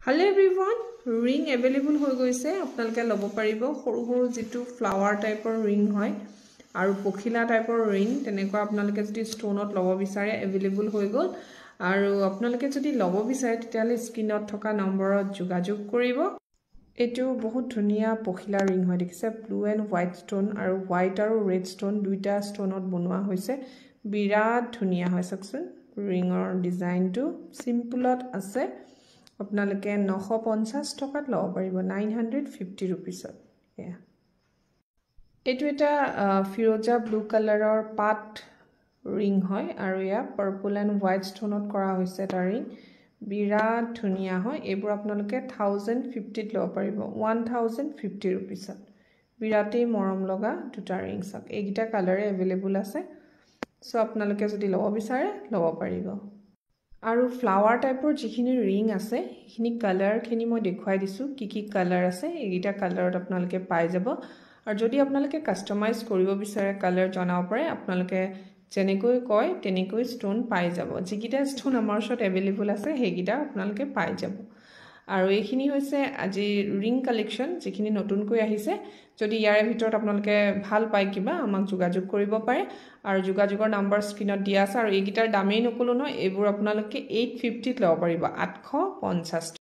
Hello everyone, ring available হৈ গৈছে আপোনালোকে লব পাৰিব সৰু সৰু যেটো ফ্লাৱাৰ টাইপৰ ring হয় আৰু পখিলা টাইপৰ ring তেনেকুৱা আপোনালোকে যদি ষ্টोনত লব বিচাৰে available হৈ গল আৰু আপোনালোকে যদি লব বিচাৰে তেতিয়ালে স্ক্ৰিনত থকা নম্বৰত যোগাযোগ কৰিব এটো বহুত ধুনিয়া পখিলা ring হয় দেখিছে ব্লু এন্ড হোৱাইট ষ্টोন আৰু হোৱাইট আৰু ৰেড ষ্টोন দুইটা ষ্টोনত বনোৱা হৈছে বিৰাট ধুনিয়া হয় সকচোন ৰিংৰ ডিজাইনটো সিম্পলত আছে আপোনালোকে 950 টকাত লব পাৰিব 950 रुपीसত এয়া এটো এটা ফিৰোজা ব্লু কালাৰৰ পাট ring হয় আৰু ইয়া পাৰ্পল এন্ড হোৱাইট ষ্টोনত কৰা হৈছে এটা ring বিৰাট ধুনিয়া হয় এবোৰ আপোনালোকে 1050 ত লব পাৰিব 1050 रुपीसত বিৰাটেই মৰম লগা দুটা ৰিংছ এইগিটা কালাৰে अवेलेबल আছে সো আপোনালোকে যদি লব বিচাৰে লব পাৰিব আৰু ফ্লাৱাৰ টাইপৰ যিখিনি ring আছে সেইখিনি কালাৰ খিনি মই দেখুৱাই দিছো কি কালাৰ আছে এইগিটা কালাৰত আপোনালোকে পাই যাব আৰু যদি আপোনালোকে কাস্টমাইজ কৰিব বিচাৰে কালাৰ জনাব পাৰে আপোনালোকে যেনেকৈ কয় তেনেকৈ ষ্টोन পাই যাব যিকিটা ষ্টोन আমাৰ ওচৰত अवेलेबल আছে সেইগিটা আপোনালোকে পাই যাব আৰু এইখিনি হৈছে আজি ring কালেকচন যিখিনি নতুনকৈ আহিছে যদি ইয়াৰে ভিতৰত আপোনালোকে ভাল পাই কিবা আমাক যোগাযোগ কৰিব পাৰে আৰু যোগাযোগৰ নম্বৰ স্ক্ৰিনত দিয়া আছে আৰু এইগিটাৰ দামেই নকলো ন এইবোৰ আপোনালোকে 850 ত লব পাৰিব 850